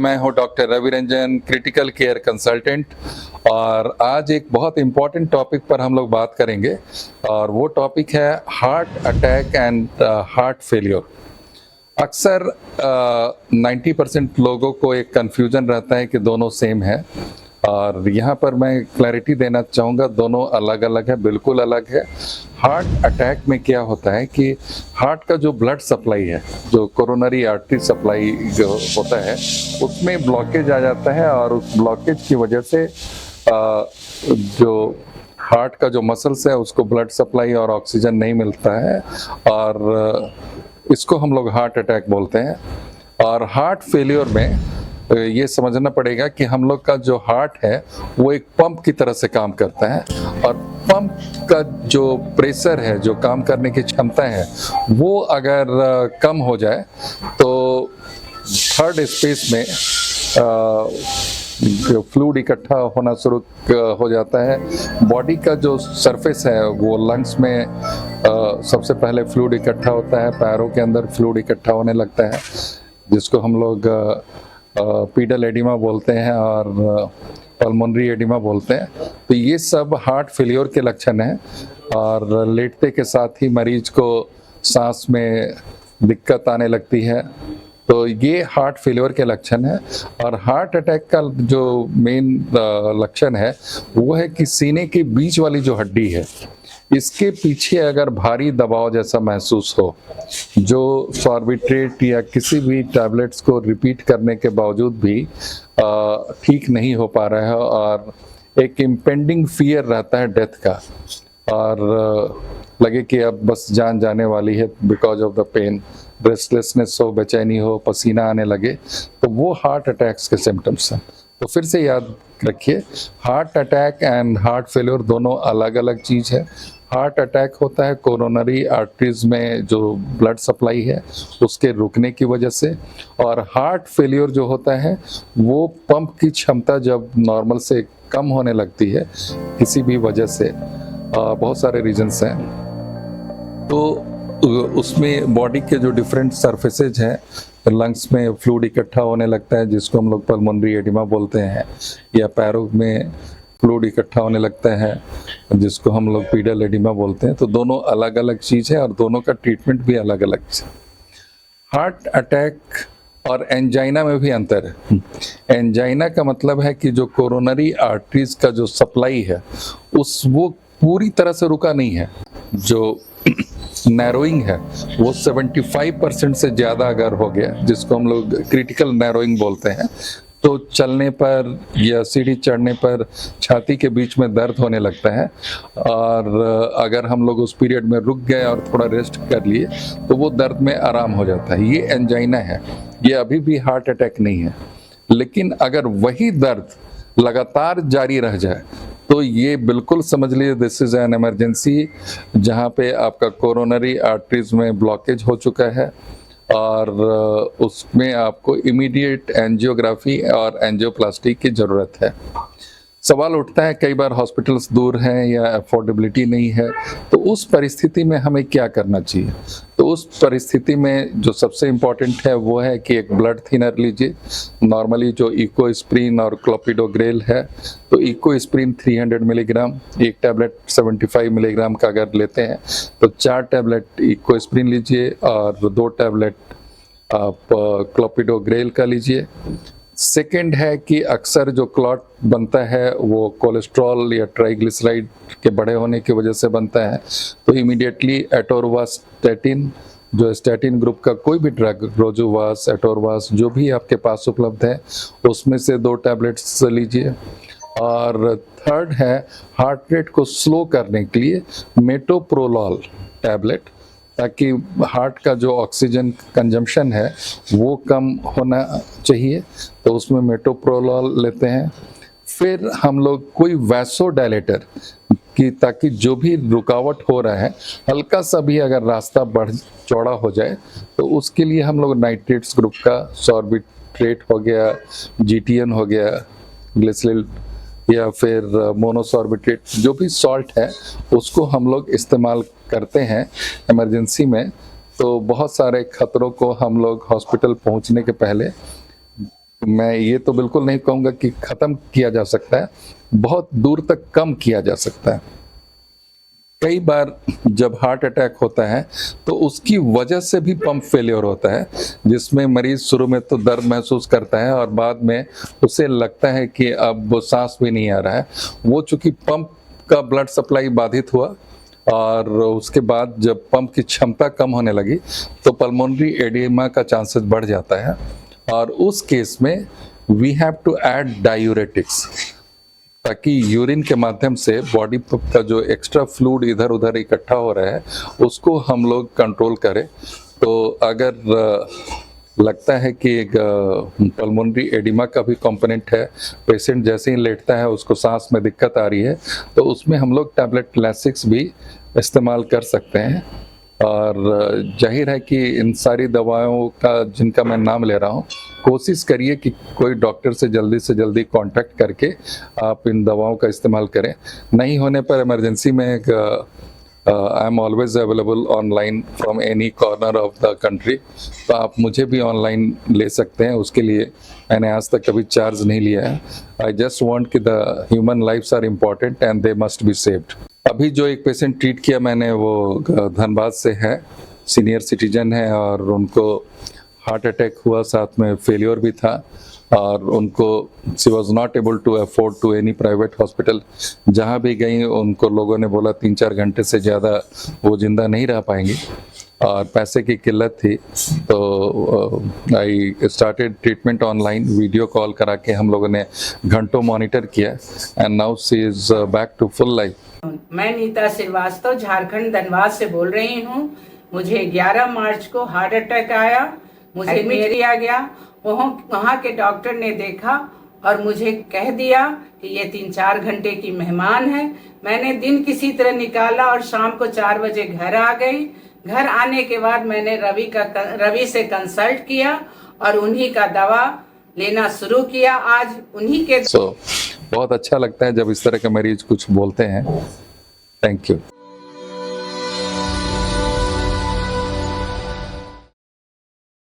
मैं हूं doctor Ravi Ranjan, critical care consultant. और आज एक बहुत इम्पॉर्टेंट टॉपिक पर हम लोग बात करेंगे और वो टॉपिक है heart attack and heart failure. अक्सर 90% लोगों को एक कन्फ्यूजन रहता है कि दोनों सेम है, और यहाँ पर मैं क्लैरिटी देना चाहूँगा, दोनों अलग अलग है, बिल्कुल अलग है। हार्ट अटैक में क्या होता है कि हार्ट का जो ब्लड सप्लाई है, जो कोरोनरी आर्टरी सप्लाई जो होता है, उसमें ब्लॉकेज आ जाता है और उस ब्लॉकेज की वजह से जो हार्ट का जो मसल्स है उसको ब्लड सप्लाई और ऑक्सीजन नहीं मिलता है, और इसको हम लोग हार्ट अटैक बोलते हैं। और हार्ट फेलियर में ये समझना पड़ेगा कि हम लोग का जो हार्ट है वो एक पंप की तरह से काम करता है, और पंप का जो प्रेशर है, जो काम करने की क्षमता है, वो अगर कम हो जाए तो थर्ड स्पेस में जो फ्लूइड इकट्ठा होना शुरू हो जाता है। बॉडी का जो सरफेस है वो लंग्स में सबसे पहले फ्लूइड इकट्ठा होता है, पैरों के अंदर फ्लूइड इकट्ठा होने लगता है, जिसको हम लोग पीडल एडिमा बोलते हैं और पल्मोनरी एडिमा बोलते हैं। तो ये सब हार्ट फेलियर के लक्षण हैं, और लेटते के साथ ही मरीज को सांस में दिक्कत आने लगती है। तो ये हार्ट फेलियर के लक्षण है। और हार्ट अटैक का जो मेन लक्षण है वो है कि सीने के बीच वाली जो हड्डी है, इसके पीछे अगर भारी दबाव जैसा महसूस हो, जो सॉर्बिट्रेट या किसी भी टैबलेट्स को रिपीट करने के बावजूद भी ठीक नहीं हो पा रहा है, और एक इम्पेंडिंग फियर रहता है डेथ का, और लगे कि अब बस जान जाने वाली है because of the pain, restlessness हो, बेचैनी हो, पसीना आने लगे, तो वो हार्ट अटैक्स के सिम्टम्स हैं। तो फिर से याद रखिए, heart attack and heart failure दोनों अलग अलग चीज़ है। हार्ट अटैक होता है कोरोनरी आर्टरीज में जो ब्लड सप्लाई है उसके रुकने की वजह से, और हार्ट फेलियर जो होता है वो पंप की क्षमता जब नॉर्मल से कम होने लगती है किसी भी वजह से, बहुत सारे रीजंस हैं, तो उसमें बॉडी के जो डिफरेंट सरफेसेज हैं, लंग्स में फ्लूइड इकट्ठा होने लगता है जिसको हम लोग पल्मोनरी एडिमा बोलते हैं, या पैरों में फ्लूइड इकट्ठा होने लगता है जिसको हम लोग पीडल एडिमा बोलते हैं। तो दोनों अलग अलग चीज़ है और दोनों का ट्रीटमेंट भी अलग अलग है। हार्ट अटैक और एंजाइना में भी अंतर है। एंजाइना का मतलब है कि जो कोरोनरी आर्टरीज का जो सप्लाई है वो पूरी तरह से रुका नहीं है, जो नैरोइंग है वो 75% से ज़्यादा अगर हो गया, जिसको हम लोग क्रिटिकल नैरोइंग बोलते हैं, तो चलने पर या सीढ़ी चढ़ने पर छाती के बीच में दर्द होने लगता है, और अगर हम लोग उस पीरियड में रुक गए और थोड़ा रेस्ट कर लिए तो वो दर्द में आराम हो जाता है। ये एंजाइना है, ये अभी भी हार्ट अटैक नहीं है। लेकिन अगर वही दर्द लगातार जारी रह जाए तो ये बिल्कुल समझ लीजिए दिस इज़ एन इमरजेंसी, जहाँ पे आपका कोरोनरी आर्टरीज में ब्लॉकेज हो चुका है, और उसमें आपको इमीडिएट एंजियोग्राफी और एंजियोप्लास्टी की ज़रूरत है। सवाल उठता है, कई बार हॉस्पिटल्स दूर हैं या अफोर्डेबिलिटी नहीं है, तो उस परिस्थिति में हमें क्या करना चाहिए? तो उस परिस्थिति में जो सबसे इम्पॉर्टेंट है वो है कि एक ब्लड थिनर लीजिए। नॉर्मली जो इकोस्प्रिन और क्लोपिडोग्रेल है, तो इकोस्प्रिन 300 मिलीग्राम, एक टैबलेट 75 मिलीग्राम का अगर लेते हैं तो 4 टैबलेट इकोस्प्रिन लीजिए और 2 टैबलेट आप क्लोपिडोग्रेल का लीजिए। सेकेंड है कि अक्सर जो क्लॉट बनता है वो कोलेस्ट्रॉल या ट्राइग्लिसराइड के बढ़े होने की वजह से बनता है, तो इमीडिएटली एटोरवास्टैटिन, जो स्टैटिन ग्रुप का कोई भी ड्रग, रोजुवास, एटोरवास, जो भी आपके पास उपलब्ध है उसमें से 2 टैबलेट्स लीजिए। और थर्ड है हार्ट रेट को स्लो करने के लिए मेटोप्रोलॉल टैबलेट, ताकि हार्ट का जो ऑक्सीजन कंजम्पशन है वो कम होना चाहिए, तो उसमें मेटोप्रोलॉल लेते हैं। फिर हम लोग कोई वैसोडायलेटर कि ताकि जो भी रुकावट हो रहा है, हल्का सा भी अगर रास्ता बढ़ चौड़ा हो जाए, तो उसके लिए हम लोग नाइट्रेट्स ग्रुप का सॉर्बिट्रेट हो गया, जीटीएन हो गया, ग्लिसरॉल या फिर मोनोसॉर्बिट्रेट, जो भी सॉल्ट है उसको हम लोग इस्तेमाल करते हैं इमरजेंसी में। तो बहुत सारे खतरों को हम लोग हॉस्पिटल पहुंचने के पहले मैं ये तो बिल्कुल नहीं कहूँगा कि ख़त्म किया जा सकता है, बहुत दूर तक कम किया जा सकता है। कई बार जब हार्ट अटैक होता है तो उसकी वजह से भी पंप फेलियर होता है, जिसमें मरीज शुरू में तो दर्द महसूस करता है और बाद में उसे लगता है कि अब वो सांस भी नहीं आ रहा है। वो चूंकि पंप का ब्लड सप्लाई बाधित हुआ और उसके बाद जब पंप की क्षमता कम होने लगी तो पल्मोनरी एडिमा का चांसेस बढ़ जाता है और उस केस में we have to add diuretics, ताकि यूरिन के माध्यम से बॉडी का जो एक्स्ट्रा फ्लूइड इधर उधर इकट्ठा हो रहा है उसको हम लोग कंट्रोल करें। तो अगर लगता है कि एक पल्मोनरी एडिमा का भी कंपोनेंट है, पेशेंट जैसे ही लेटता है उसको सांस में दिक्कत आ रही है, तो उसमें हम लोग टैबलेट लैसिक्स भी इस्तेमाल कर सकते हैं। और जाहिर है कि इन सारी दवाओं का जिनका मैं नाम ले रहा हूँ, कोशिश करिए कि कोई डॉक्टर से जल्दी कांटेक्ट करके आप इन दवाओं का इस्तेमाल करें। नहीं होने पर इमरजेंसी में I am always available online from any corner of the country, तो आप मुझे भी ऑनलाइन ले सकते हैं। उसके लिए मैंने आज तक कभी चार्ज नहीं लिया है। आई जस्ट वांट कि the human lifes are important and they must be saved. अभी जो एक पेशेंट ट्रीट किया मैंने वो धनबाद से है, सीनियर सिटीजन है और उनको हार्ट अटैक हुआ, साथ में फेलियर भी था और उनको she was not able to afford to any private hospital. जहाँ भी गई उनको लोगों ने बोला 3-4 घंटे से ज़्यादा वो जिंदा नहीं रह पाएंगी और पैसे की किल्लत थी। तो I started treatment online, video call करा के हम लोगों ने घंटों मॉनिटर किया and now she is back to full life. मैं नीता श्रीवास्तव झारखंड धनबाद से बोल रही हूँ। मुझे 11 मार्च को हार्ट अटैक आया, मुझे एडमिट किया गया। वहाँ के डॉक्टर ने देखा और मुझे कह दिया कि ये 3-4 घंटे की मेहमान है। मैंने दिन किसी तरह निकाला और शाम को 4 बजे घर आ गई। घर आने के बाद मैंने रवि से कंसल्ट किया और उन्हीं का दवा लेना शुरू किया। आज उन्हीं के बहुत अच्छा लगता है जब इस तरह के मरीज कुछ बोलते हैं। Thank you.